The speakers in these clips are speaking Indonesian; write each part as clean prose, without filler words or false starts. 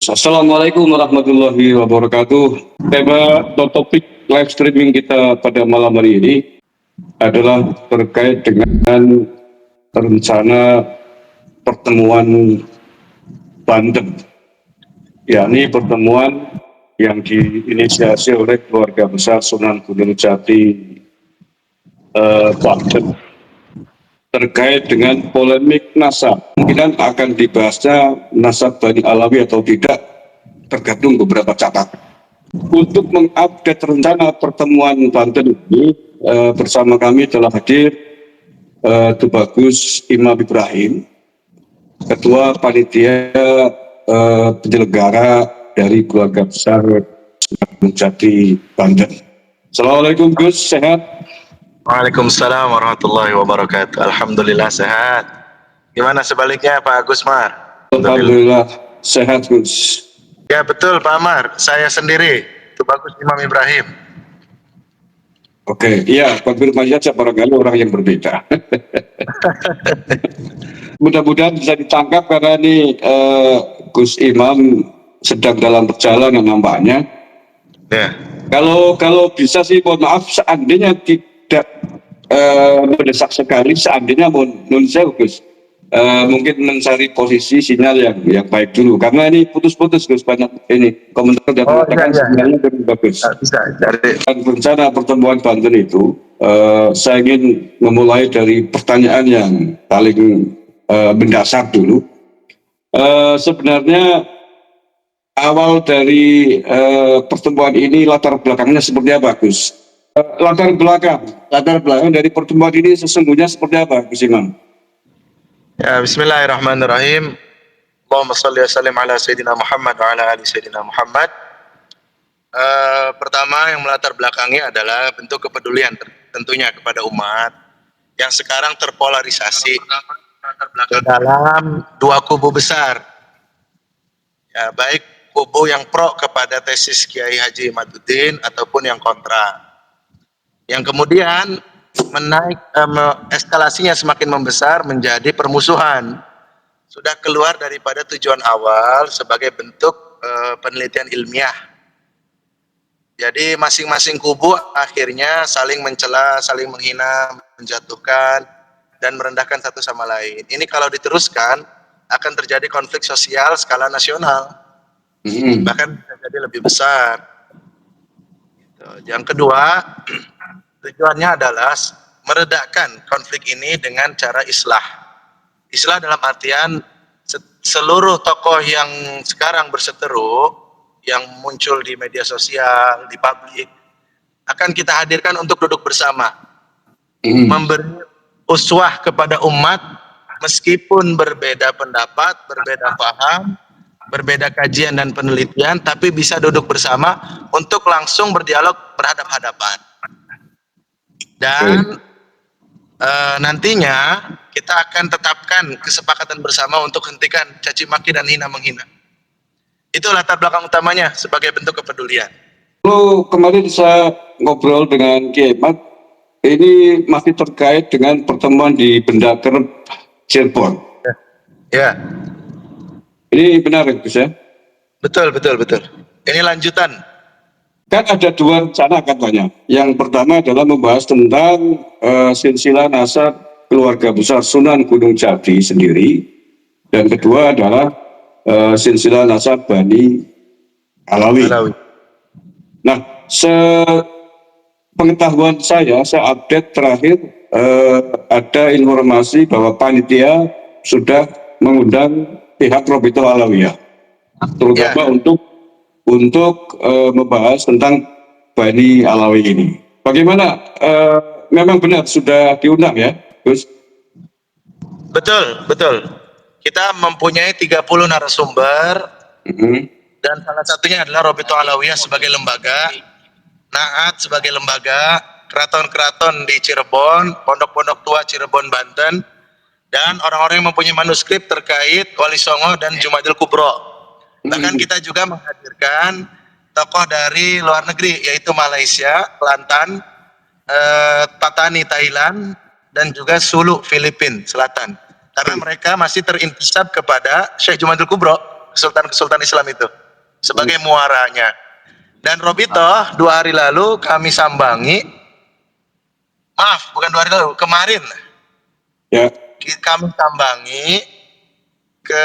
Assalamualaikum warahmatullahi wabarakatuh. Tema atau topik live streaming kita pada malam hari ini adalah terkait dengan rencana pertemuan Banten, yakni pertemuan yang diinisiasi oleh keluarga besar Sunan Gunung Jati Banten terkait dengan polemik nasab. Kemungkinan akan dibahasnya nasab Bani Alawi atau tidak, tergantung beberapa catatan. Untuk mengupdate rencana pertemuan Banten ini, bersama kami telah hadir Tubagus Imam Ibrahim, Ketua Panitia Penyelenggara dari keluarga besar Sunan Gunung Jati Banten. Assalamualaikum Gus, sehat? Waalaikumsalam warahmatullahi wabarakatuh. Alhamdulillah sehat. Gimana sebaliknya Pak Agus Mar? Alhamdulillah sehat Gus. Ya betul Pak Amar, saya sendiri, Tubagus Imam Ibrahim. Oke, iya, konfirmasi saja barangkali orang yang berbeda. Mudah-mudahan bisa ditangkap karena ini Gus Imam sedang dalam perjalanan nampaknya. Ya. Kalau bisa sih, mohon maaf, seandainya tidak mendesak sekali, seandainya mohon saya Gus, mungkin mencari posisi sinyal yang baik dulu, karena ini putus-putus Gus, banyak ini komentar dan mengatakan sinyalnya lebih bagus. Bisa. Dan rencana pertemuan Banten itu, saya ingin memulai dari pertanyaan yang paling mendasar dulu. Sebenarnya awal dari pertemuan ini latar belakangnya seperti apa Gus? Latar belakang dari pertemuan ini sesungguhnya seperti apa Gus Imam? Ya, bismillahirrahmanirrahim. Allahumma salli wa sallim ala Sayyidina Muhammad wa ala ali Sayyidina Muhammad. Pertama yang melatar belakangi adalah bentuk kepedulian tentunya kepada umat yang sekarang terpolarisasi ke dalam dua kubu besar. Ya, baik kubu yang pro kepada tesis Kiai Haji Imaduddin ataupun yang kontra. Yang kemudian eskalasinya semakin membesar menjadi permusuhan. Sudah keluar daripada tujuan awal sebagai bentuk penelitian ilmiah. Jadi masing-masing kubu akhirnya saling mencela, saling menghina, menjatuhkan, dan merendahkan satu sama lain. Ini kalau diteruskan akan terjadi konflik sosial skala nasional. Bahkan bisa jadi lebih besar. Yang kedua, tujuannya adalah meredakan konflik ini dengan cara islah. Islah dalam artian seluruh tokoh yang sekarang berseteru, yang muncul di media sosial, di publik, akan kita hadirkan untuk duduk bersama. Memberi uswah kepada umat, meskipun berbeda pendapat, berbeda paham, berbeda kajian dan penelitian, tapi bisa duduk bersama untuk langsung berdialog berhadap-hadapan. Dan nantinya kita akan tetapkan kesepakatan bersama untuk hentikan caci maki dan hina menghina. Itu latar belakang utamanya sebagai bentuk kepedulian. Lalu kemarin saya ngobrol dengan Kiai Mat, ini masih terkait dengan pertemuan di Bendaker Cirebon. Ya. Ini benar ya Gus ya? Betul. Ini lanjutan. Kan ada dua rencana katanya. Yang pertama adalah membahas tentang silsilah nasab keluarga besar Sunan Gunung Jati sendiri. Dan kedua adalah silsilah nasab Bani Alawi. Nah, sepengetahuan saya update terakhir ada informasi bahwa panitia sudah mengundang pihak Robito Alawiyah, terutama untuk membahas tentang Bani Alawi ini. Bagaimana? Memang benar sudah diundang ya, Gus? Betul. Kita mempunyai 30 narasumber, dan salah satunya adalah Robito Alawiyah sebagai lembaga, Naat sebagai lembaga, keraton-keraton di Cirebon, pondok-pondok tua Cirebon, Banten, dan orang-orang yang mempunyai manuskrip terkait Wali Songo dan Jumadil Kubro. Bahkan kita juga menghadirkan tokoh dari luar negeri, yaitu Malaysia, Kelantan, Patani, Thailand, dan juga Sulu, Filipina Selatan. Karena mereka masih terintisab kepada Syekh Jumadil Kubro kesultanan Islam itu sebagai muaranya. Dan Robito 2 hari lalu kami sambangi, maaf bukan 2 hari lalu, kemarin Ya. kami sambangi ke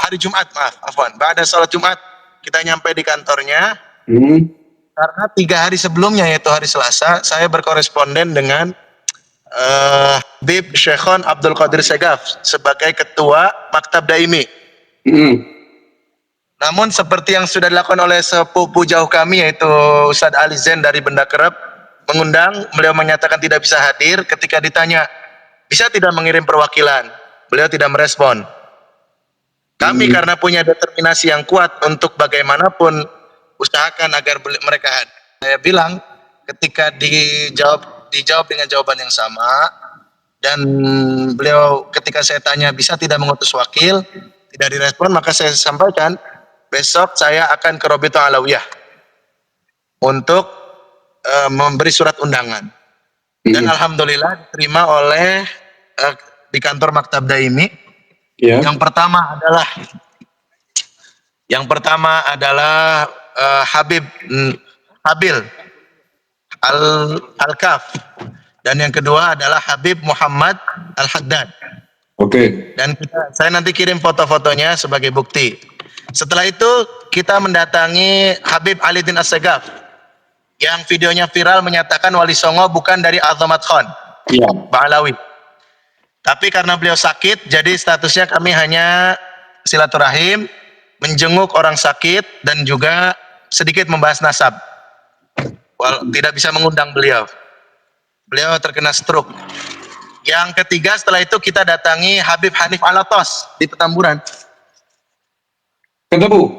hari Jumat, maaf, afwan. Pada sholat Jumat kita nyampe di kantornya. Karena 3 hari sebelumnya yaitu hari Selasa, saya berkoresponden dengan Habib Syekhon Abdul Qadir Segaf sebagai ketua Maktab Daimi. Namun seperti yang sudah dilakukan oleh sepupu jauh kami yaitu Ustadz Ali Zain dari Benda Kerep mengundang, beliau menyatakan tidak bisa hadir. Ketika ditanya bisa tidak mengirim perwakilan, beliau tidak merespon. Kami karena punya determinasi yang kuat untuk bagaimanapun usahakan agar mereka hadir. Saya bilang ketika dijawab dengan jawaban yang sama, dan beliau ketika saya tanya bisa tidak mengutus wakil, tidak direspon, maka saya sampaikan besok saya akan ke Robito Alawiyah untuk memberi surat undangan. Dan alhamdulillah diterima oleh di kantor Maktab Daimi. Yang pertama adalah Habil Al-Kaf, dan yang kedua adalah Habib Muhammad Al-Haddad. Dan saya nanti kirim foto-fotonya sebagai bukti. Setelah itu kita mendatangi Habib Alidin As-Segaf yang videonya viral menyatakan Wali Songo bukan dari Azamat Khan Ba'alawi. Tapi karena beliau sakit, jadi statusnya kami hanya silaturahim, menjenguk orang sakit, dan juga sedikit membahas nasab. Tidak bisa mengundang beliau. Beliau terkena stroke. Yang ketiga setelah itu kita datangi Habib Hanif Alatos di Petamburan. Ketemu.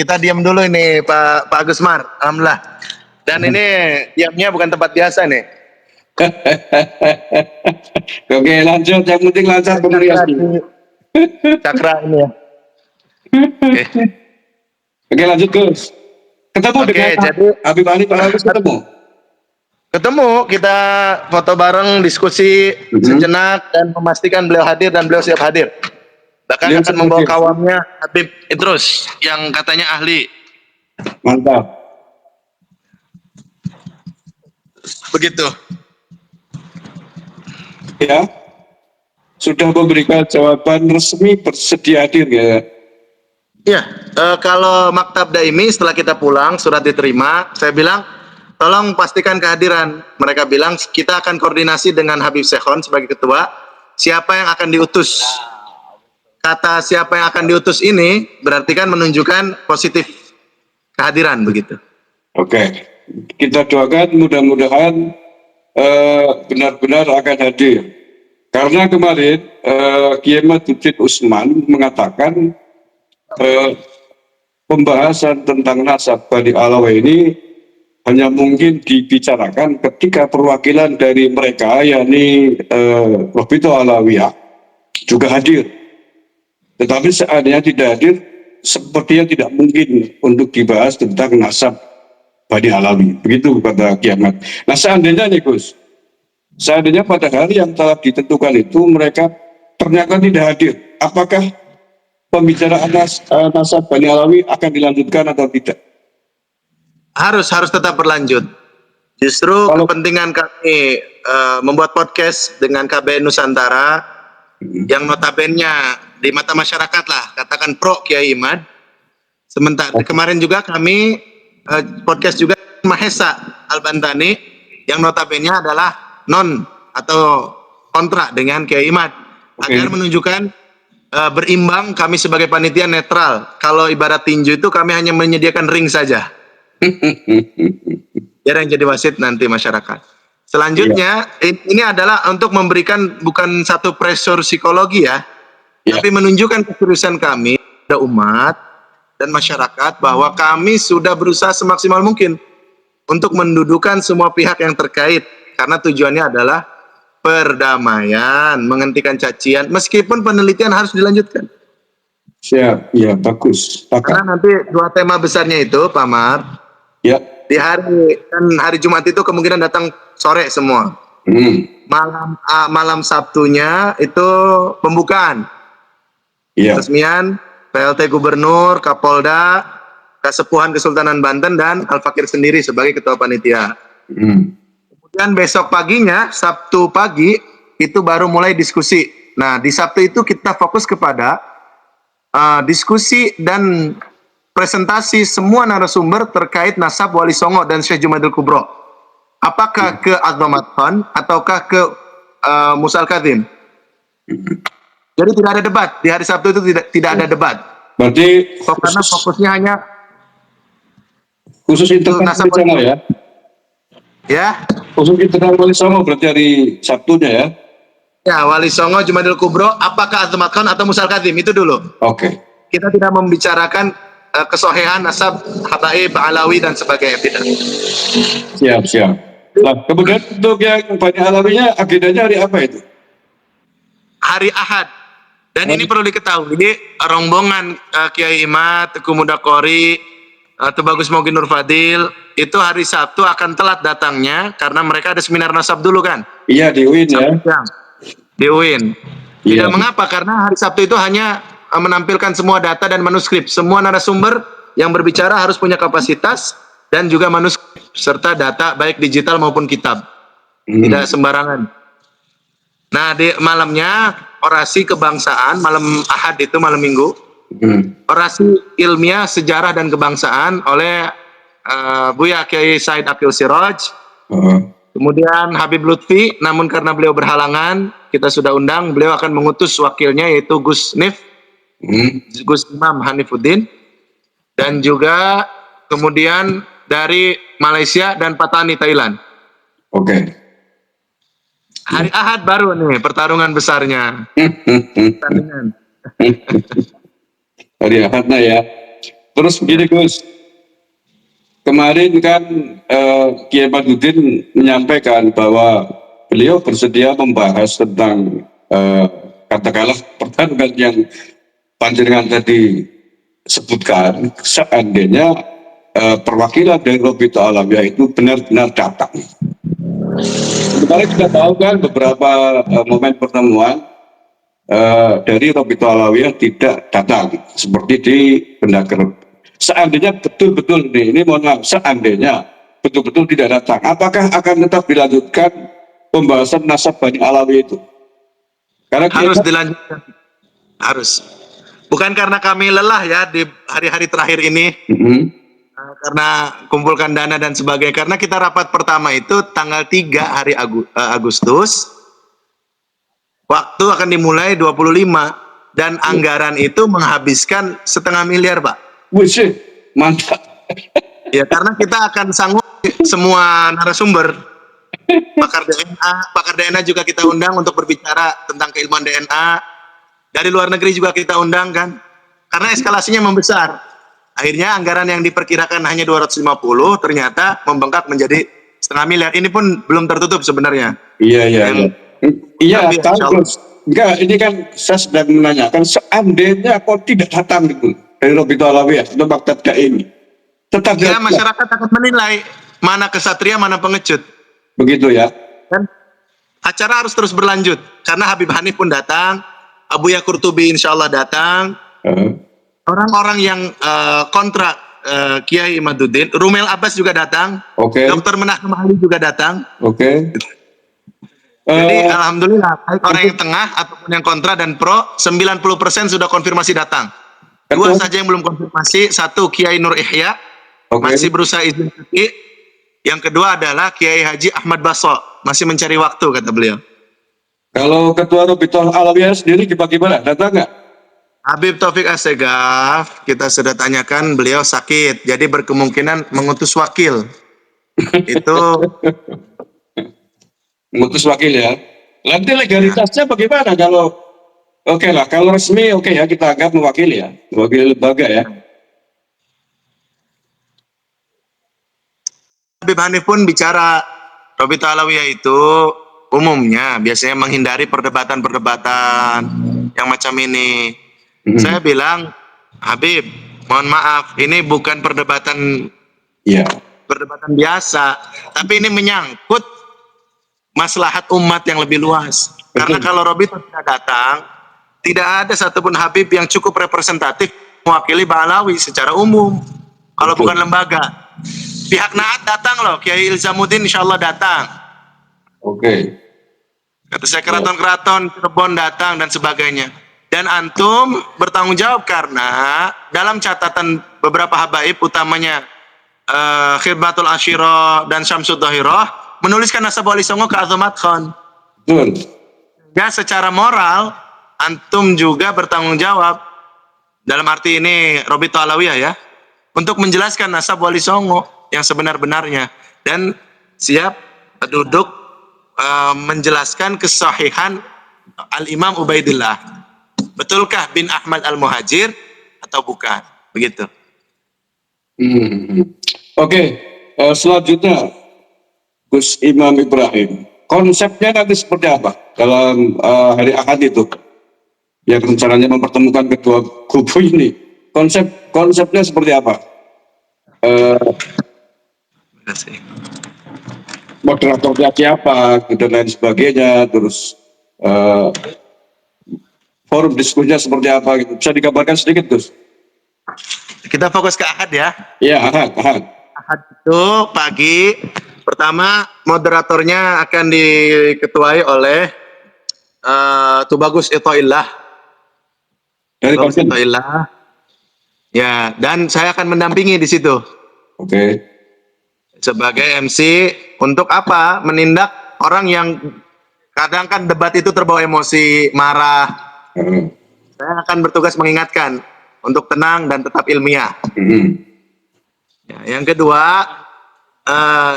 Kita diam dulu ini Pak Gusmar, alhamdulillah. Dan ini diamnya bukan tempat biasa nih. Oke, lanjut, yang penting lancar komunikasi. Cakra ini ya. Oke, lanjut Gus. Ketemu dengan Habib Hanif Alatos, ketemu, kita foto bareng, diskusi sejenak dan memastikan beliau hadir dan beliau siap hadir. Bahkan beliau akan membawa kawannya Habib Idrus yang katanya ahli. Mantap. Begitu. Ya, sudah memberikan jawaban resmi bersedia hadir ya. Iya, kalau Maktab Daimi setelah kita pulang surat diterima, saya bilang tolong pastikan kehadiran. Mereka bilang kita akan koordinasi dengan Habib Syekhon sebagai ketua. Siapa yang akan diutus? Kata siapa yang akan diutus ini berarti kan menunjukkan positif kehadiran begitu. Oke, kita doakan mudah-mudahan benar-benar akan hadir. Karena kemarin Kiai Maduddin Usman mengatakan pembahasan tentang nasab Bani Alawiyah ini hanya mungkin dibicarakan ketika perwakilan dari mereka, yakni Robito Alawiyah juga hadir. Tetapi seandainya tidak hadir, sepertinya tidak mungkin untuk dibahas tentang nasab Bani Alawi. Begitu kata Kiamat. Nah seandainya nih Gus, seandainya pada hari yang telah ditentukan itu mereka ternyata tidak hadir, apakah pembicaraan nasab Bani Alawi akan dilanjutkan atau tidak? Harus tetap berlanjut. Justru kepentingan kami membuat podcast dengan KBN Nusantara yang notabene di mata masyarakat lah katakan pro Kiai Imad. Sementara kemarin juga kami podcast juga Mahesa Al-Bantani yang notabene adalah non atau kontra dengan Kiai Imad agar menunjukkan berimbang. Kami sebagai panitia netral. Kalau ibarat tinju itu kami hanya menyediakan ring saja. Biar yang jadi wasit nanti masyarakat. Selanjutnya ini adalah untuk memberikan bukan satu pressure psikologi ya, tapi menunjukkan keseriusan kami pada umat dan masyarakat bahwa kami sudah berusaha semaksimal mungkin untuk mendudukan semua pihak yang terkait karena tujuannya adalah perdamaian, menghentikan cacian, meskipun penelitian harus dilanjutkan. Siap, ya bagus. Karena nanti 2 tema besarnya itu, Pak Mar, di hari Jumat itu kemungkinan datang sore semua. Malam Sabtunya itu pembukaan, resmian PLT Gubernur, Kapolda, Kasepuhan Kesultanan Banten, dan Al-Fakir sendiri sebagai ketua panitia. Kemudian besok paginya, Sabtu pagi, itu baru mulai diskusi. Nah, di Sabtu itu kita fokus kepada diskusi dan presentasi semua narasumber terkait nasab Wali Songo dan Syekh Jumadil Kubro. Apakah ke Azamat Khan ataukah ke Musa Al-Kadzim? Jadi tidak ada debat. Di hari Sabtu itu tidak ada debat. Berarti Karena fokusnya hanya khusus internal nasab Wali Songo ya? Ya, Khusus internal Wali Songo berarti hari Sabtunya ya? ya, Wali Songo, Jumadil Kubro, apakah Azamat Khan atau Musa Al-Kadzim? Itu dulu. Oke. Kita tidak membicarakan kesohihan nasab Habaib, Alawi dan sebagainya, tidak. Siap. Nah, kemudian untuk yang Bani Alawinya agendanya hari apa itu? Hari Ahad. Dan ini perlu diketahui, ini rombongan Kiai Imad, Teguh Mudakori, Tubagus Mogi Nur Fadil, itu hari Sabtu akan telat datangnya karena mereka ada seminar nasab dulu kan? Iya, di UIN ya. Di UIN. Iya. Tidak mengapa karena hari Sabtu itu hanya menampilkan semua data dan manuskrip. Semua narasumber yang berbicara harus punya kapasitas dan juga manuskrip serta data baik digital maupun kitab. Tidak sembarangan. Nah, di malamnya orasi kebangsaan, malam Ahad itu malam Minggu. Orasi ilmiah sejarah dan kebangsaan oleh Buya Kiai Said Aqil Siraj. Kemudian Habib Lutfi, namun karena beliau berhalangan, kita sudah undang, beliau akan mengutus wakilnya yaitu Gus Nif, Gus Imam Hanifuddin, dan juga kemudian dari Malaysia dan Patani Thailand. Oke. Hari Ahad baru nih pertarungan besarnya. Pertandingan. Hari Ahadnya ya. Terus begini Gus, kemarin kan Kiai Maduddin menyampaikan bahwa beliau bersedia membahas tentang katakanlah pertarungan yang panjenengan tadi sebutkan, seandainya perwakilan dari Robitul Alawiyah itu benar-benar datang. Kemarin kita tahu kan beberapa momen pertemuan dari Robitul Alawiyah tidak datang, seperti di Bendaker. Seandainya betul-betul ini mohon maaf, seandainya betul-betul tidak datang, apakah akan tetap dilanjutkan pembahasan nasab Bani Alawi itu? Karena harus dilanjutkan. Harus. Bukan karena kami lelah ya di hari-hari terakhir ini. Karena kumpulkan dana dan sebagainya. Karena kita rapat pertama itu tanggal 3 hari Agustus. Waktu akan dimulai 25 dan anggaran itu menghabiskan 500 miliar, Pak. Wih, mantap. Ya, karena kita akan sanggup semua narasumber. Pakar DNA juga kita undang untuk berbicara tentang keilmuan DNA. Dari luar negeri juga kita undang kan. Karena eskalasinya membesar. Akhirnya anggaran yang diperkirakan hanya 250 ternyata membengkak menjadi 500 miliar. Ini pun belum tertutup sebenarnya. Iya, tahu. Enggak, ini kan saya sedang menanyakan seandainya kok tidak datang gitu dari Robitul Alawiyah atau Maktab Daimi. Tetap ya, masyarakat akan menilai mana kesatria, mana pengecut. Begitu ya. Dan acara harus terus berlanjut karena Habib Hanif pun datang, Abuya Qurtubi insya Allah datang. Orang-orang yang kontra Kiai Imaduddin, Rumel Abbas juga datang, Dr. Menah Kemahli juga datang. Jadi alhamdulillah, baik orang yang tengah ataupun yang kontra dan pro, 90% sudah konfirmasi datang. 2 saja yang belum konfirmasi, 1 Kiai Nur Ihya, masih berusaha izin cuti. Yang kedua adalah Kiai Haji Ahmad Baso, masih mencari waktu kata beliau. Kalau Ketua Robitul Alawiyah sendiri bagaimana? Datang nggak? Habib Taufik Assegaf, kita sudah tanyakan, beliau sakit, jadi berkemungkinan mengutus wakil. Itu mengutus wakil ya. Nanti legalitasnya bagaimana kalau lah, kalau resmi ya kita anggap mewakili ya, mewakili lembaga ya. Habib Hanif pun bicara Robitul Alawiyah itu umumnya biasanya menghindari perdebatan-perdebatan yang macam ini. Saya bilang, Habib, mohon maaf, ini bukan perdebatan perdebatan biasa, tapi ini menyangkut maslahat umat yang lebih luas. Karena kalau Robi tidak datang, tidak ada satupun Habib yang cukup representatif mewakili Ba'alawi secara umum. Kalau Betul. bukan lembaga. Pihak Naat datang loh, Kiai Ilzamuddin insya Allah datang. Oke. Kata saya keraton-keraton Cirebon datang dan sebagainya. Dan antum bertanggung jawab karena dalam catatan beberapa habaib utamanya Khidmatul Asyirah dan Syamsud Dhahirah menuliskan nasab Wali Songo ke Azamat Khan. Betul. Ya secara moral antum juga bertanggung jawab dalam arti ini Robito Alawiyah ya untuk menjelaskan nasab Wali Songo yang sebenar-benarnya dan siap duduk menjelaskan kesahihan Al-Imam Ubaidillah. Betulkah bin Ahmad Al-Muhajir atau bukan? Begitu. Oke, selanjutnya Gus Imam Ibrahim. Konsepnya nanti seperti apa dalam hari Ahad itu? Yang rencananya mempertemukan kedua kubu ini. Konsepnya seperti apa? Moderatornya siapa dan lain sebagainya, terus forum diskusinya seperti apa gitu. Bisa digambarkan sedikit, Gus? Kita fokus ke Ahad ya. Iya, Ahad. Ahad itu pagi pertama moderatornya akan diketuai oleh Tubagus Itoillah. Dari konsen. Itoillah. Ya, dan saya akan mendampingi di situ. Oke. Sebagai MC untuk apa? Menindak orang yang kadang kan debat itu terbawa emosi, marah. Saya akan bertugas mengingatkan untuk tenang dan tetap ilmiah. Ya, yang kedua,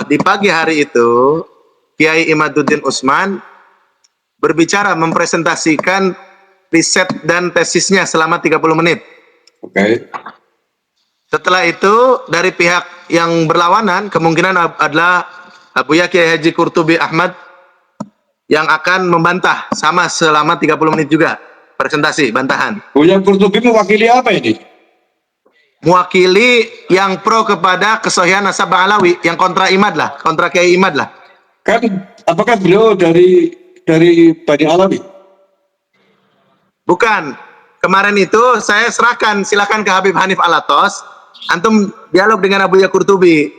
di pagi hari itu Kiai Imaduddin Usman berbicara mempresentasikan riset dan tesisnya selama 30 menit. Oke. Setelah itu dari pihak yang berlawanan kemungkinan adalah Abuya Kiai Haji Qurtubi Ahmad yang akan membantah sama selama 30 menit juga presentasi bantahan. Buya Qurtubi mewakili apa ini? Mewakili yang pro kepada kesohian nasab Ba'alawi, yang kontra Imad lah, kontra Kiai Imad lah. Kan apakah beliau dari Bani Alawi? Bukan. Kemarin itu saya serahkan, silakan ke Habib Hanif Alatos, antum dialog dengan Abuya Qurtubi.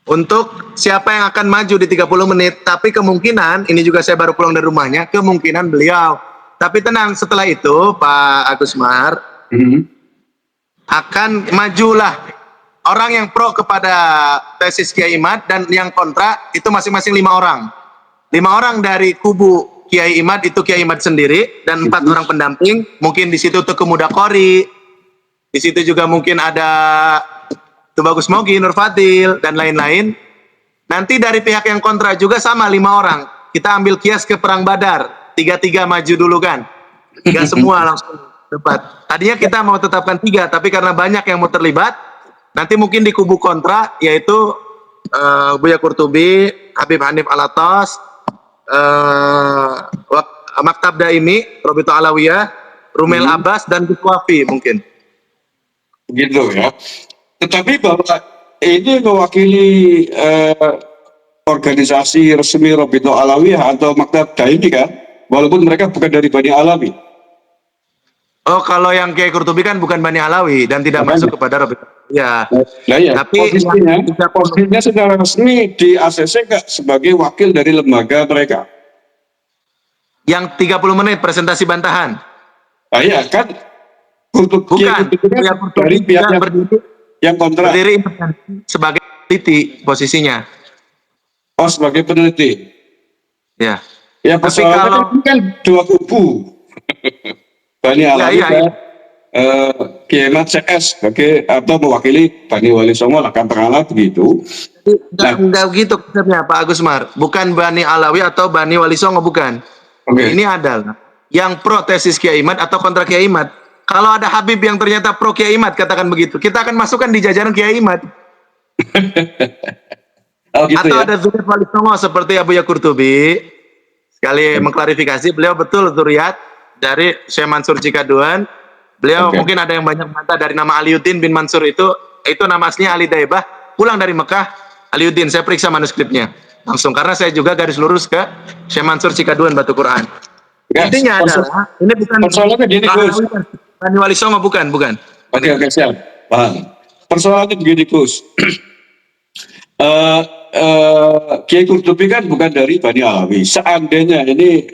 Untuk siapa yang akan maju di 30 menit, tapi kemungkinan, ini juga saya baru pulang dari rumahnya, kemungkinan beliau. Tapi tenang, setelah itu Pak Agus Mar akan majulah orang yang pro kepada tesis Kiai Imad dan yang kontra itu masing-masing 5 orang. 5 orang dari kubu Kiai Imad itu Kiai Imad sendiri dan 4 orang pendamping. Mungkin di situ Teguh Mudakori, di situ juga mungkin ada Tubagus Mogi, Nur Fadil dan lain-lain. Nanti dari pihak yang kontra juga sama 5 orang. Kita ambil kias ke perang Badar, 3-3 maju dulu kan. 3 semua langsung debat. Tadinya kita mau tetapkan 3, tapi karena banyak yang mau terlibat, nanti mungkin di kubu kontra yaitu Buya Qurtubi, Habib Hanif Alatas, Maktab Daimi, Robito Alawiyah, Rumel Abbas dan Gus Wafi mungkin. Begitu ya. Tetapi bahwa ini mewakili organisasi resmi Robito Alawiyah atau Maktab Daimi kan, walaupun mereka bukan dari Bani Alawi. Oh, kalau yang Kiai Qurtubi kan bukan Bani Alawi dan tidak masuk kepada Robito. Ya. Nah ya, Tapi posisinya secara resmi di ACC sebagai wakil dari lembaga mereka. Yang 30 menit presentasi bantahan. Nah iya kan, untuk bukan dari pihak yang kontra. Berdiri sebagai peneliti posisinya. Oh, sebagai peneliti. Ya. Ya, tapi kalau kan 2 kubu. Bani Alawi dan Kiai Imad CS sebagai atau mewakili Bani Wali Songo lah katakanlah begitu. Enggak begitu konsepnya Pak Agus Mar. Bukan Bani Alawi atau Bani Wali Songo, bukan. Ini adalah yang pro tesis Kiai Imad atau kontra Kiai Imad. Kalau ada Habib yang ternyata pro Kiai Imad, katakan begitu, kita akan masukkan di jajaran Kiai Imad. Gitu atau ya? Ada zuriat Wali Songo seperti Abuya Qurtubi. Sekali mengklarifikasi, beliau betul zuriat dari Syekh Mansur Cikaduan. Beliau mungkin ada yang banyak mata dari nama Aliuddin bin Mansur itu nama aslinya Ali Daibah, pulang dari Mekah Aliuddin. Saya periksa manuskripnya langsung karena saya juga garis lurus ke Syekh Mansur Cikaduan Batu Quran. Enggak, Intinya adalah ini bukan persoalannya gini, Gus. Bani Wali Songo, bukan. Oke, siap. Paham. Persoalannya begini, Gus. Kiai Qurtubi kan bukan dari Bani Alawi. Seandainya ini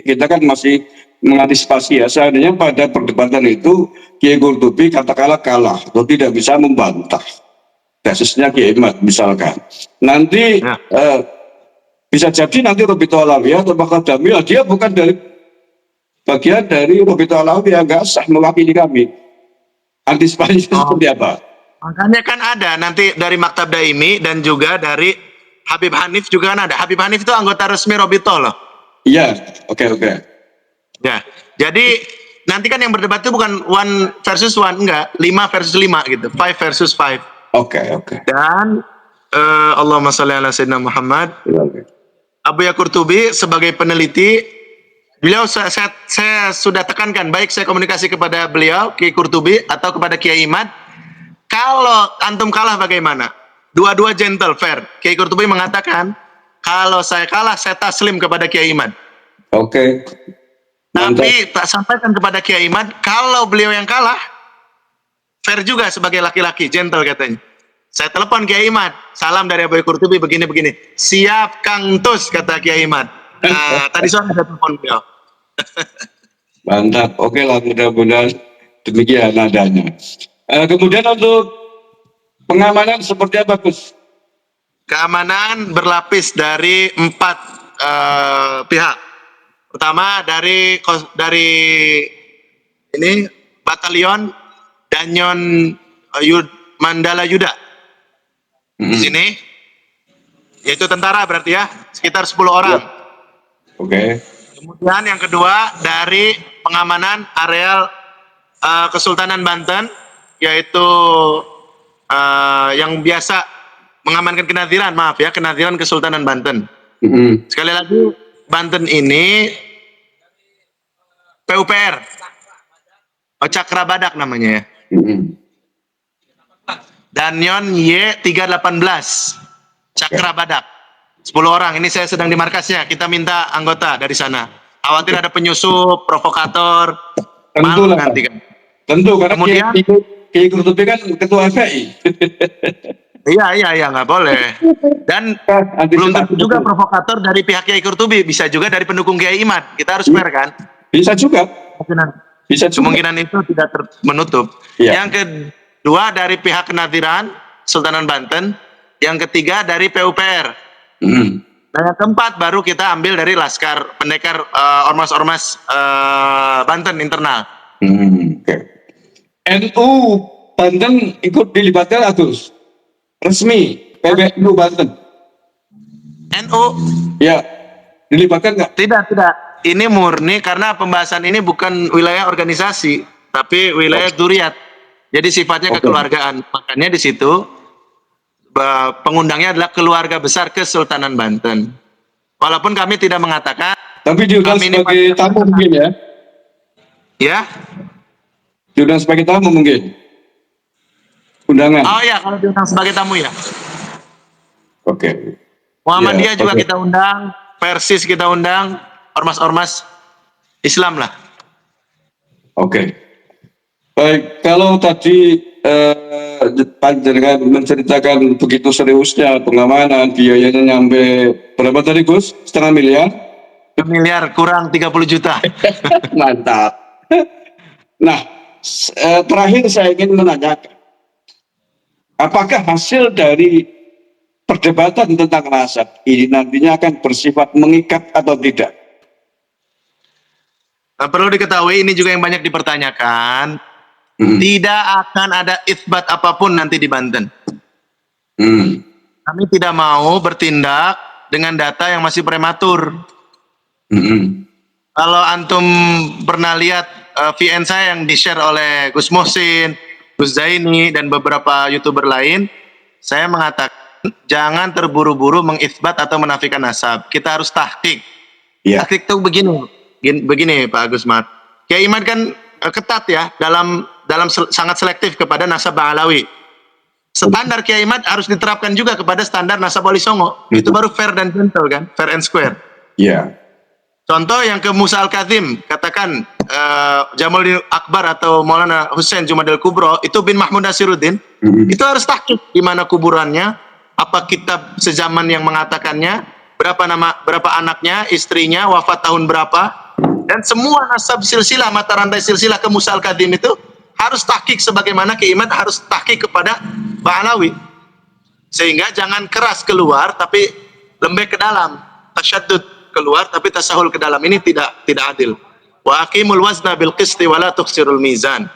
kita kan masih mengantisipasi ya. Seandainya pada perdebatan itu Kiai Qurtubi katakanlah kalah atau tidak bisa membantah tesisnya Kiai Imad misalkan. Nanti Ya. bisa jadi nanti Robito Alawiyah atau Bakal Jamil dia bukan dari bagian dari Robito Alawiyah, nggak sah mewakili kami. Antisipasinya seperti apa? Makanya kan ada nanti dari Maktab Daimi dan juga dari Habib Hanif juga kan ada. Habib Hanif itu anggota resmi Robito loh. Iya, oke. Ya, jadi nanti kan yang berdebat itu bukan 1 versus 1, enggak, 5 versus 5 gitu, 5 versus 5. Oke. Dan Allahumma sholli ala sayyidina Muhammad. Abu Ya Qurtubi sebagai peneliti, beliau saya sudah tekankan, baik saya komunikasi kepada beliau Kiai Qurtubi atau kepada Kiai Imad, kalau antum kalah bagaimana? Dua-dua gentle, fair. Kiai Qurtubi mengatakan, kalau saya kalah saya taslim kepada Kiai Imad. Oke. Tapi tak sampaikan kepada Kiai Imad, kalau beliau yang kalah, fair juga sebagai laki-laki, gentle katanya. Saya telepon Kiai Imad, salam dari Abu Ya Qurtubi begini. Siap Kang Tus, kata Kiai Imad. Nah, tadi sore saya telepon beliau. Mantap. Oke lah, mudah-mudahan demikian adanya. Kemudian untuk pengamanan seperti apa, Gus? Keamanan berlapis dari 4 pihak. Pertama dari ini batalion Danyon Mandala Yuda. Di sini, yaitu tentara berarti ya, sekitar 10 orang. Oke. Kemudian yang kedua dari pengamanan areal Kesultanan Banten, yaitu yang biasa mengamankan kenadiran, kenadiran Kesultanan Banten. Sekali lagi, Banten ini PUPR, Cakra Badak namanya ya. Danyon Y318, Cakra Badak. 10 orang, ini saya sedang di markasnya, kita minta anggota dari sana. Khawatir ada penyusup, provokator, malu nanti kan. Tentu, karena Kemudian, Kiai Qurtubi kan ketua FPI. Iya, nggak boleh. Dan belum tentu juga provokator dari pihak Kiai Qurtubi, bisa juga dari pendukung Kiai Imad. Kita harus fair kan? Bisa juga. Kemungkinan itu tidak menutup. Ya. Yang kedua dari pihak kenadiran Sultanan Banten, yang ketiga dari PUPR. Dan yang keempat baru kita ambil dari Laskar Pendekar ormas-ormas Banten internal. NU Banten ikut dilibatkan Agus resmi PBNU Banten. NU? Ya, dilibatkan nggak? Tidak. Ini murni karena pembahasan ini bukan wilayah organisasi, tapi wilayah duriat. Jadi sifatnya kekeluargaan. Makanya di situ pengundangnya adalah keluarga besar Kesultanan Banten. Walaupun kami tidak mengatakan. Tapi diundang sebagai tamu mungkin ya? Ya? Diundang sebagai tamu mungkin? Undangan? Oh ya, kalau diundang sebagai tamu ya. Oke. Muhammadiyah juga kita undang, Persis kita undang, ormas-ormas Islam lah. Oke. Baik, kalau tadi panjenengan menceritakan begitu seriusnya pengamanan, biayanya nyampe berapa tadi Gus? 0,5 miliar? 1 miliar kurang 30 juta. Mantap. Nah, terakhir saya ingin menanyakan, apakah hasil dari perdebatan tentang nasab ini nantinya akan bersifat mengikat atau tidak? Perlu diketahui ini juga yang banyak dipertanyakan. Tidak akan ada itsbat apapun nanti di Banten. Kami tidak mau bertindak dengan data yang masih prematur. Kalau antum pernah lihat VN saya yang di-share oleh Gus Muhsin, Gus Zaini, dan beberapa YouTuber lain, saya mengatakan jangan terburu-buru mengitsbat atau menafikan nasab. Kita harus tahqiq. Tahqiq itu begini Pak Agus Mat. Kiai Imad kan ketat ya dalam sangat selektif kepada nasab Ba'alawi. Standar Kiai Imad harus diterapkan juga kepada standar nasab Wali Songo. Itu baru fair dan gentle kan, fair and square. Iya. Contoh yang ke Musa Al-Kazim, katakan Jamaluddin Akbar atau Maulana Hussein Jumadil Kubro, itu bin Mahmud Nasiruddin, itu harus tahqiq di mana kuburannya, apa kitab sezaman yang mengatakannya, berapa anaknya, istrinya, wafat tahun berapa, dan semua nasab silsilah, mata rantai silsilah ke Musa Al-Kazim itu harus tahqiq sebagaimana Imad harus tahqiq kepada Ba'alawi. Sehingga jangan keras keluar tapi lembek ke dalam, tasyaddud keluar tapi tasahul ke dalam, ini tidak adil. Wa aqimul wazna bil qisti wa la tukhsirul mizan.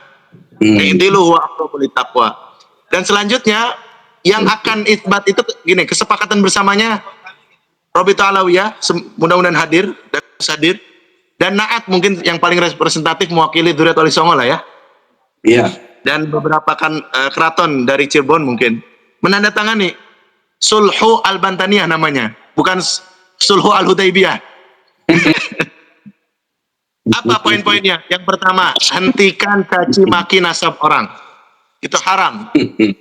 I'dilu huwa aqrabu littaqwa. Dan selanjutnya yang akan isbat itu gini, kesepakatan bersamanya Robito Alawiyah mudah-mudahan hadir dan Naat mungkin yang paling representatif mewakili Dzurriyyah Wali Songo lah ya. Iya. Dan beberapa keraton dari Cirebon mungkin menandatangani Sulhu Al-Bantaniyah namanya, bukan Sulhu Al-Hudaybiyah. Apa poin-poinnya? Yang pertama, hentikan caci maki nasab orang. Itu haram.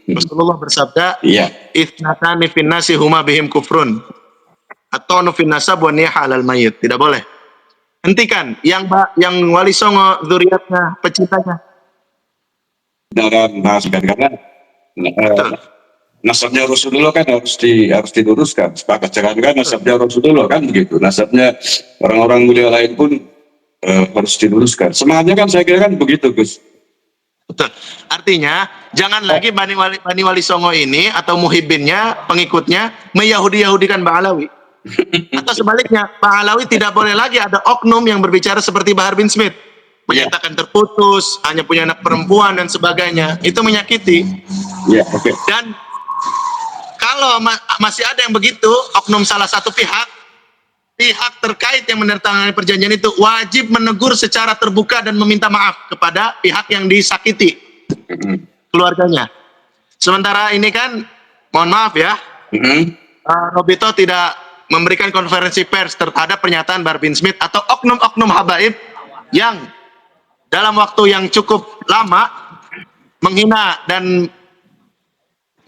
Rasulullah bersabda, "Itsnatani fin nasi huma bihim kufrun." Atau nufin nasab wa niyah alal mayit. Tidak boleh. Hentikan yang Wali Songo dzurriyyatnya, pecintanya. Dalam bahasa karena nasabnya Rasulullah kan harus diluruskan. Sepakat jangan kan nasabnya Rasulullah kan begitu. Nasabnya orang-orang mulia lain pun harus diluruskan. Semangatnya kan saya kira kan begitu, Gus. Betul. Artinya jangan lagi Bani Wali Songo ini atau muhibbinnya, pengikutnya meyahudi-yahudikan Ba'alawi. Atau sebaliknya, Ba'alawi tidak boleh lagi ada oknum yang berbicara seperti Bahar bin Smith, menyatakan terputus, hanya punya anak perempuan dan sebagainya. Itu menyakiti. Dan kalau masih ada yang begitu, oknum salah satu pihak terkait yang menandatangani perjanjian itu wajib menegur secara terbuka dan meminta maaf kepada pihak yang disakiti, keluarganya. Sementara ini kan, mohon maaf ya, Robito tidak memberikan konferensi pers terhadap pernyataan Bahar bin Smith atau oknum-oknum habaib yang dalam waktu yang cukup lama menghina dan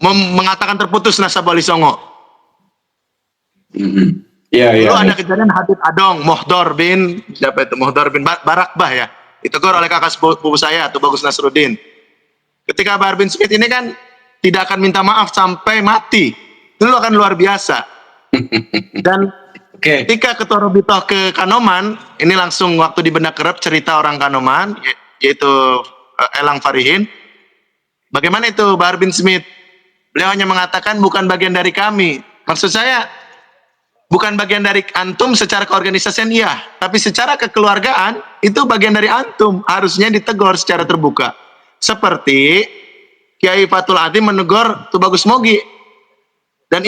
mengatakan terputus nasab Wali Songo. Dulu ada kejadian Habib Adong, Mohdor bin Barakbah ya, ditegur oleh kakak sepupu saya atau Bagus Nasruddin. Ketika Bahar bin Smith ini kan tidak akan minta maaf sampai mati, itu akan luar biasa. Dan ketika Ketua Robito ke Kanoman, ini langsung waktu di Benda Kerep cerita orang Kanoman, yaitu Elang Farihin. Bagaimana itu Bahar bin Smith? Beliau hanya mengatakan bukan bagian dari kami. Maksud saya, bukan bagian dari antum secara keorganisasian iya, tapi secara kekeluargaan itu bagian dari antum, harusnya ditegur secara terbuka. Seperti Kiai Fatul Adzim menegur Tubagus Mogi dan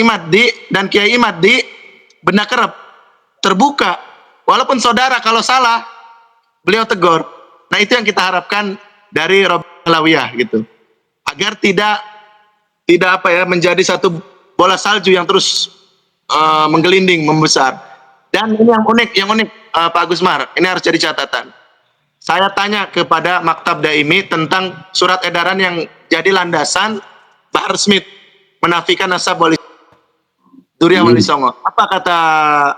Kiai Imad di Benda Kerep, terbuka. Walaupun saudara kalau salah, beliau tegur. Nah itu yang kita harapkan dari Robito Alawiyah gitu, agar tidak menjadi satu bola salju yang terus menggelinding, membesar. Dan ini yang unik Pak Gusmar, ini harus jadi catatan. Saya tanya kepada Maktab Daimi tentang surat edaran yang jadi landasan Bahar Smith menafikan nasab Dzurriyyah Wali Songo. Apa kata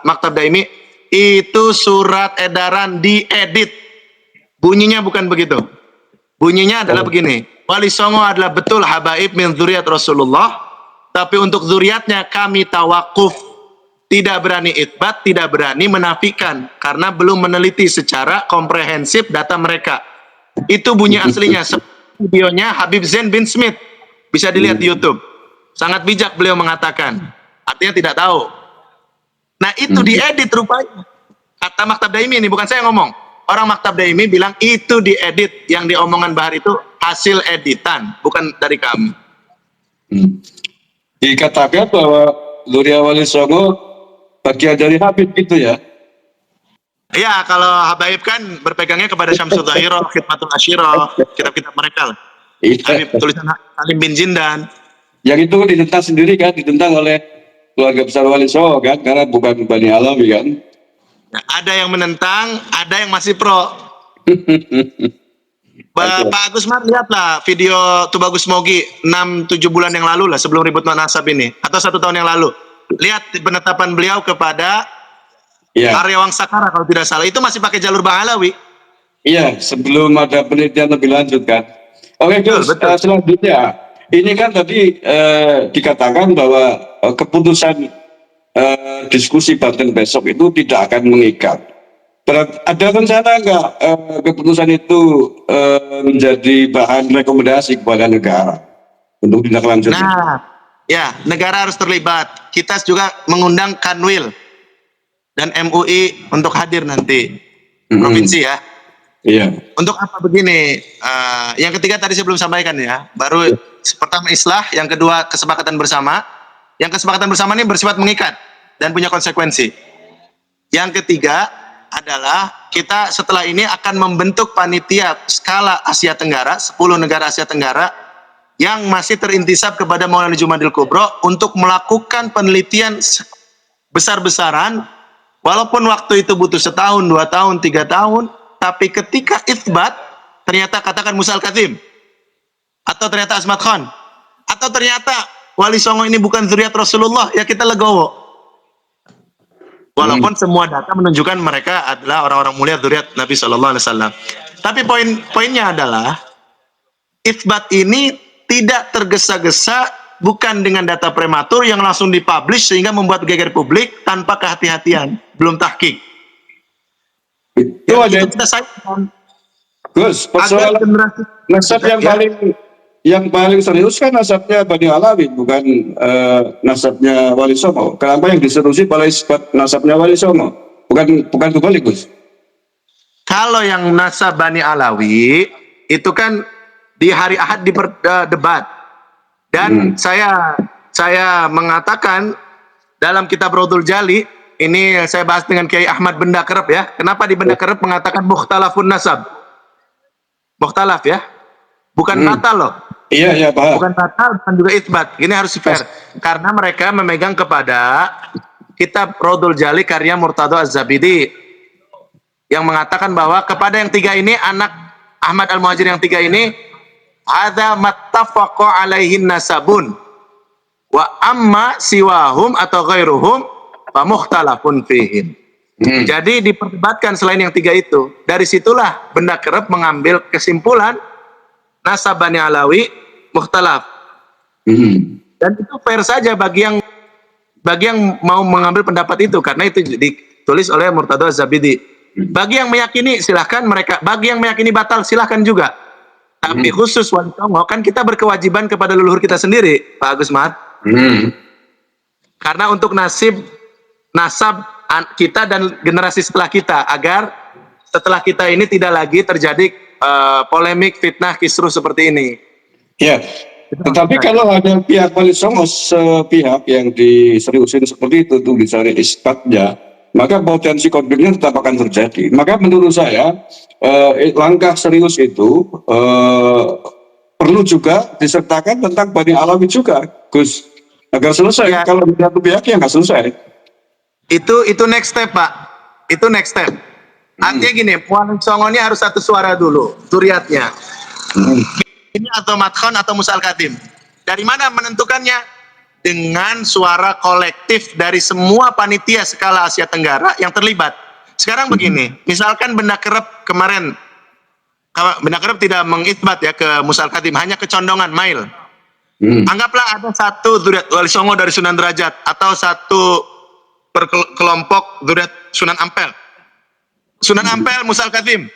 Maktab Daimi? Itu surat edaran diedit. Bunyinya bukan begitu. Bunyinya adalah begini. Wali Songo adalah betul habaib min dzurriyyat Rasulullah, tapi untuk dzurriyyatnya kami tawakuf, tidak berani itsbat, tidak berani menafikan karena belum meneliti secara komprehensif data mereka. Itu bunyi aslinya. Videonya Habib Zain bin Smith, bisa dilihat di YouTube. Sangat bijak beliau mengatakan, artinya tidak tahu. Nah itu diedit rupanya. Kata Maktab Daimi ini, bukan saya ngomong. Orang Maktab Daimi bilang itu diedit, yang diomongan Bahar itu hasil editan, bukan dari kami. Dikatakan bahwa Dzurriyyah Wali Songo bagian dari Habib gitu ya? Iya, kalau habaib kan berpegangnya kepada Syamsul Zahirah, Khidmatul Asyirah, kitab-kitab mereka lah. Habib tulisan Salim bin Jindan. Yang itu ditentang sendiri kan, ditentang oleh keluarga besar Wali Songo kan, karena bukan Bani Alawi kan. Nah, ada yang menentang, ada yang masih pro. Pak Gusmar lihatlah video Tubagus Mogi 6-7 bulan yang lalu lah, sebelum ribut nasab ini, atau 1 tahun yang lalu. Lihat penetapan beliau kepada Iya, Karya Wangsakara kalau tidak salah, itu masih pakai jalur Bang Alawi. iya, sebelum ada penelitian lebih lanjut kan. Oke, Betul, Gus, betul. selanjutnya, ini kan tadi dikatakan bahwa keputusan diskusi Banten besok itu tidak akan mengikat. Ada rencana nggak keputusan itu menjadi bahan rekomendasi kepada negara untuk tindak lanjutnya? Nah, ya, negara harus terlibat. Kita juga mengundang Kanwil dan MUI untuk hadir nanti, provinsi ya. Iya. Untuk apa begini? Yang ketiga tadi saya belum sampaikan ya. Baru pertama islah, yang kedua kesepakatan bersama. Yang kesepakatan bersama ini bersifat mengikat dan punya konsekuensi. Yang ketiga adalah kita setelah ini akan membentuk panitia skala Asia Tenggara, 10 negara Asia Tenggara yang masih terintisab kepada Maulana Jumadil Kubro untuk melakukan penelitian besar-besaran, walaupun waktu itu butuh setahun, 2 tahun, 3 tahun, tapi ketika itsbat ternyata katakan Musa Al-Kazim atau ternyata Asmat Khan atau ternyata Wali Songo ini bukan zuriat Rasulullah, ya kita legowo. Walaupun semua data menunjukkan mereka adalah orang-orang mulia zuriat Nabi Shallallahu Alaihi Wasallam. Tapi poinnya adalah itsbat ini tidak tergesa-gesa, bukan dengan data prematur yang langsung dipublish sehingga membuat geger publik tanpa kehati-hatian, belum tahqiq. Itu Ya, ada itu kita sayangkan. Gus, Agar persoalan generasi nasab yang paling serius kan nasabnya Bani Alawi, bukan nasabnya Wali Songo. Kenapa yang diserusi pada isbat nasabnya Wali Songo? Bukan kebalik, Gus. kalau yang nasab Bani Alawi itu kan di hari Ahad di debat, dan saya mengatakan dalam kitab Raudhul Jali ini saya bahas dengan Kiai Ahmad Benda Kerep ya. Kenapa di Benda Kerep mengatakan mukhtalafun nasab? Mukhtalaf ya, bukan batal loh. Iya, iya, paham. Bukan batal, bukan juga itsbat. Ini harus fair. Karena mereka memegang kepada kitab Raudhul Jali karya Murtado Az-Zabidi yang mengatakan bahwa kepada yang tiga ini, anak Ahmad Al-Muhajir yang tiga ini, hadza mattafaqa alaihin nasabun wa amma siwahum atau ghairuhum fa mukhtalafun fihim. Jadi diperdebatkan selain yang tiga itu. Dari situlah Benda Kerep mengambil kesimpulan nasab Bani Alawi mukhtalaf. Dan itu fair saja bagi yang mau mengambil pendapat itu, karena itu ditulis oleh Murtado Az-Zabidi. Bagi yang meyakini silahkan mereka, bagi yang meyakini batal silahkan juga. Tapi khusus Wali Songo kan kita berkewajiban kepada leluhur kita sendiri, Pak Agus Mat. Karena untuk nasab kita dan generasi setelah kita, agar setelah kita ini tidak lagi terjadi polemik, fitnah, kisruh seperti ini. Ya, tetapi kalau ada pihak Wali Songo sepihak yang diseriusin seperti itu tuh dicari isbatnya, maka potensi konfliknya tetap akan terjadi. Maka menurut saya langkah serius itu perlu juga disertakan tentang Bani Alawi juga, Gus, agar selesai. Ya. Kalau satu pihak ya nggak selesai. Itu next step, Pak. Itu next step. Artinya gini, Wali Songo ini harus satu suara dulu, zuriatnya. Ini atau Matkon atau Musa Al-Khatim. Dari mana menentukannya? Dengan suara kolektif dari semua panitia skala Asia Tenggara yang terlibat. Sekarang begini, misalkan Benda Kerep kemarin, Benda Kerep tidak mengitsbat ya ke Musa Al-Khatim, hanya kecondongan, mail. Anggaplah ada satu zuriat Wali Songo dari Sunan Derajat, atau satu kelompok zuriat Sunan Ampel. Sunan Ampel, Musa Al-Khatim.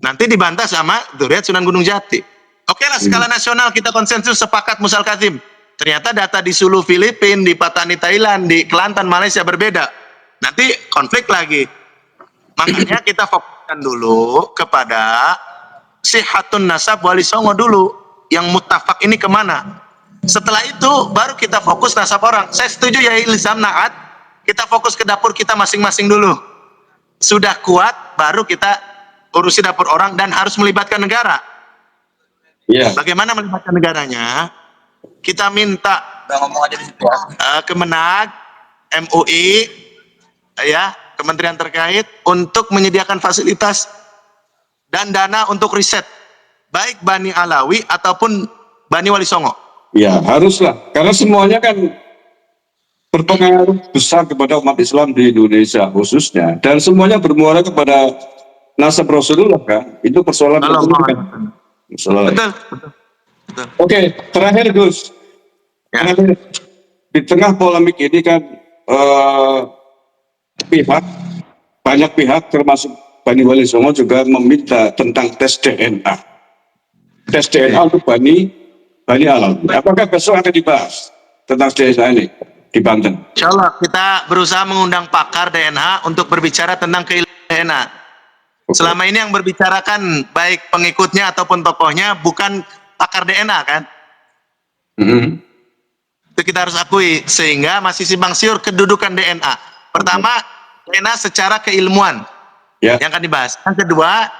Nanti dibantah sama zuriat Sunan Gunung Jati. Oke lah, skala nasional kita konsensus sepakat Musa Al-Khatim. Ternyata data di Sulu Filipina, di Patani Thailand, di Kelantan Malaysia berbeda. Nanti konflik lagi. Makanya kita fokuskan dulu kepada sihatun nasab Wali Songo dulu. Yang muttafaq ini kemana? Setelah itu baru kita fokus nasab orang. Saya setuju ya ilzam naat. Kita fokus ke dapur kita masing-masing dulu. Sudah kuat, baru kita urusi dapur orang, dan harus melibatkan negara. Bagaimana melibatkan negaranya? Kita minta Kemenag, MUI, ya, kementerian terkait untuk menyediakan fasilitas dan dana untuk riset, baik Bani Alawi ataupun Bani Wali Songo. Ya, haruslah. Karena semuanya kan berpengaruh besar kepada umat Islam di Indonesia khususnya, dan semuanya bermuara kepada nasab Rasulullah kan. Itu persoalan Kalau penting mau. kan. Masalah. Betul, betul, betul. Oke, terakhir Gus. Ya. Terakhir, di tengah polemik ini kan pihak banyak pihak termasuk Bani Wali Songo juga meminta tentang tes DNA. Tes DNA untuk Bani Alam. Apakah besok akan dibahas tentang DNA ini di Banten? Insya Allah kita berusaha mengundang pakar DNA untuk berbicara tentang keilmuan DNA. Selama ini yang berbicarakan baik pengikutnya ataupun tokohnya bukan pakar DNA kan? Itu kita harus akui, sehingga masih simpang siur kedudukan DNA. Pertama, DNA secara keilmuan yang akan dibahas. Yang kedua,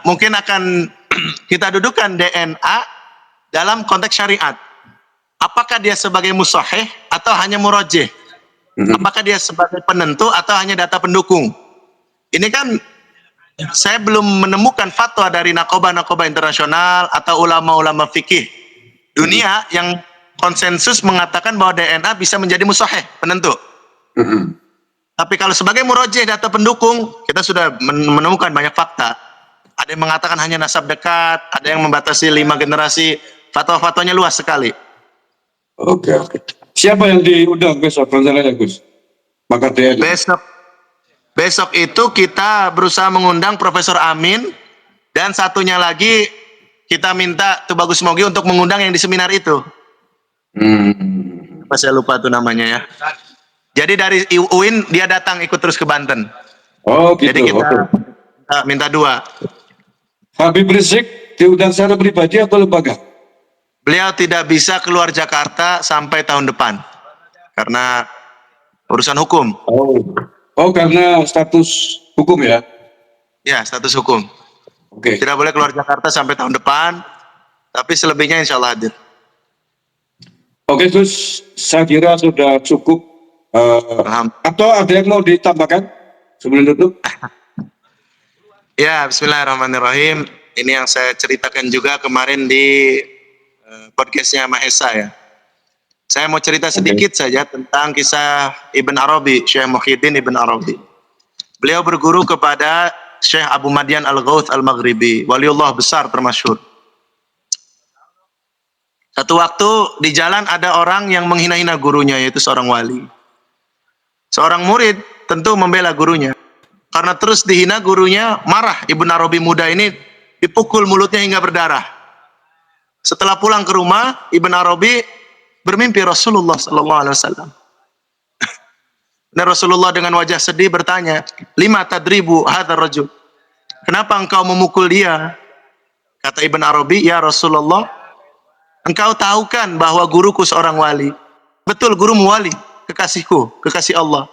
mungkin akan kita dudukan DNA dalam konteks syariat. Apakah dia sebagai musahih atau hanya murajih? Apakah dia sebagai penentu atau hanya data pendukung? Ini kan saya belum menemukan fatwa dari nakoba-nakoba internasional atau ulama-ulama fikih dunia yang konsensus mengatakan bahwa DNA bisa menjadi musahih, penentu. Tapi kalau sebagai murajih data pendukung, kita sudah menemukan banyak fakta. Ada yang mengatakan hanya nasab dekat, ada yang membatasi 5 generasi, fatwa-fatwanya luas sekali. Oke. Siapa yang diundang besok rencananya Gus? Maka DNA. Besok itu kita berusaha mengundang Profesor Amin, dan satunya lagi kita minta Tubagus Mogi untuk mengundang yang di seminar itu. Apa saya lupa tuh namanya ya. Jadi dari UIN dia datang ikut terus ke Banten. Oh gitu. Jadi kita minta 2. Habib Rizik diundang secara pribadi atau lembaga? Beliau tidak bisa keluar Jakarta sampai tahun depan karena urusan hukum. Oh karena status hukum ya? Ya, status hukum. Oke. Tidak boleh keluar Jakarta sampai tahun depan, tapi selebihnya insya Allah hadir. Oke Gus, saya kira sudah cukup. Atau ada yang mau ditambahkan sebelum tutup? Ya, bismillahirrahmanirrahim. Ini yang saya ceritakan juga kemarin di podcastnya Mahesa ya. Saya mau cerita sedikit saja tentang kisah Ibn Arabi, Syekh Muhyiddin Ibn Arabi. Beliau berguru kepada Syekh Abu Madian Al-Ghauth Al-Maghribi, waliullah besar termasyhur. Satu waktu di jalan ada orang yang menghina-hina gurunya, yaitu seorang wali. Seorang murid tentu membela gurunya. Karena terus dihina gurunya, marah. Ibn Arabi muda ini dipukul mulutnya hingga berdarah. Setelah pulang ke rumah, Ibn Arabi bermimpi Rasulullah SAW. Dan Rasulullah dengan wajah sedih bertanya, "Lima tadribu hadzal rajul?" Kenapa engkau memukul dia? Kata Ibn Arabi, "Ya Rasulullah, engkau tahu kan bahwa guruku seorang wali." Betul, gurumu wali, kekasihku, kekasih Allah.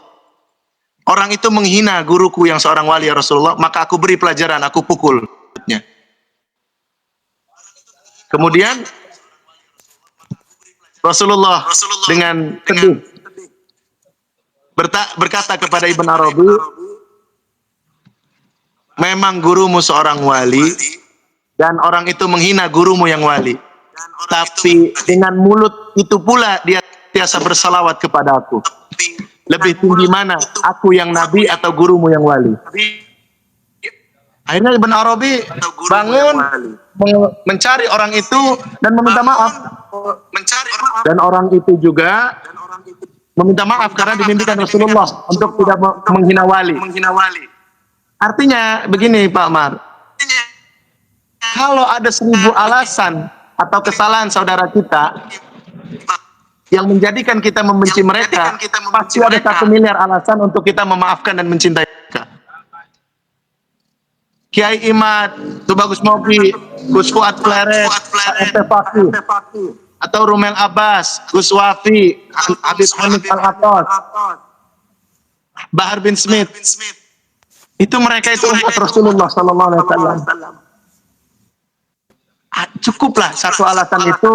Orang itu menghina guruku yang seorang wali ya Rasulullah, maka aku beri pelajaran, aku pukul. Kemudian Rasulullah dengan teduh berkata kepada Ibn Arabi, memang gurumu seorang wali dan orang itu menghina gurumu yang wali. Tapi dengan mulut itu pula dia biasa bersalawat kepada aku. Lebih tinggi mana, aku yang nabi atau gurumu yang wali? Akhirnya Ibn Arabi bangun mencari orang itu dan meminta maaf. Dan orang itu juga meminta maaf karena dimimpikan Rasulullah untuk tidak menghina wali. Artinya begini Pak Mar, kalau ada 1000 alasan atau kesalahan saudara kita yang menjadikan kita membenci mereka, pasti ada 1 miliar alasan untuk kita memaafkan dan mencintai mereka. Kiai Imad, Tubagus Mogi, Gus Fuad Pleret, Ente Fakih, atau Rumel Abbas, Gus Wafi, Habib Hamid Al-Atos, Bahar bin Smith. Itu mereka itu umat Rasulullah SAW. Cukuplah 1 alasan itu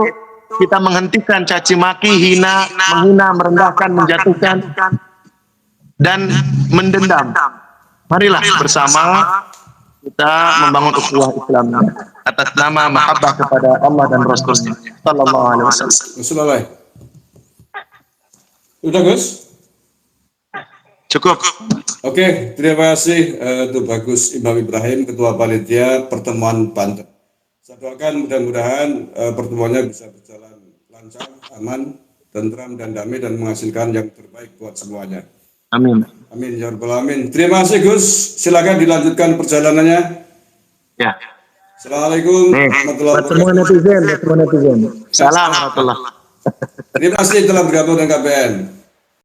kita menghentikan caci maki, hina, menghina, merendahkan, menjatuhkan, dan mendendam. Marilah bersama kita membangun ukhuwah Islam atas nama mahabbah kepada Allah dan Rasulnya sallallahu alaihi wasallam. Udah Gus? Cukup. Oke, terima kasih untuk Bagus Imam Ibrahim, Ketua Panitia Pertemuan Banten. Saya doakan mudah-mudahan pertemuannya bisa berjalan lancar, aman, tentram dan damai dan menghasilkan yang terbaik buat semuanya. Amin. Amin ya rabbal alamin. Terima kasih Gus. Silakan dilanjutkan perjalanannya. Ya. Assalamualaikum warahmatullahi Buat semua wabarakatuh. netizen. Salam warahmatullahi. Terima kasih telah bergabung dengan KPN.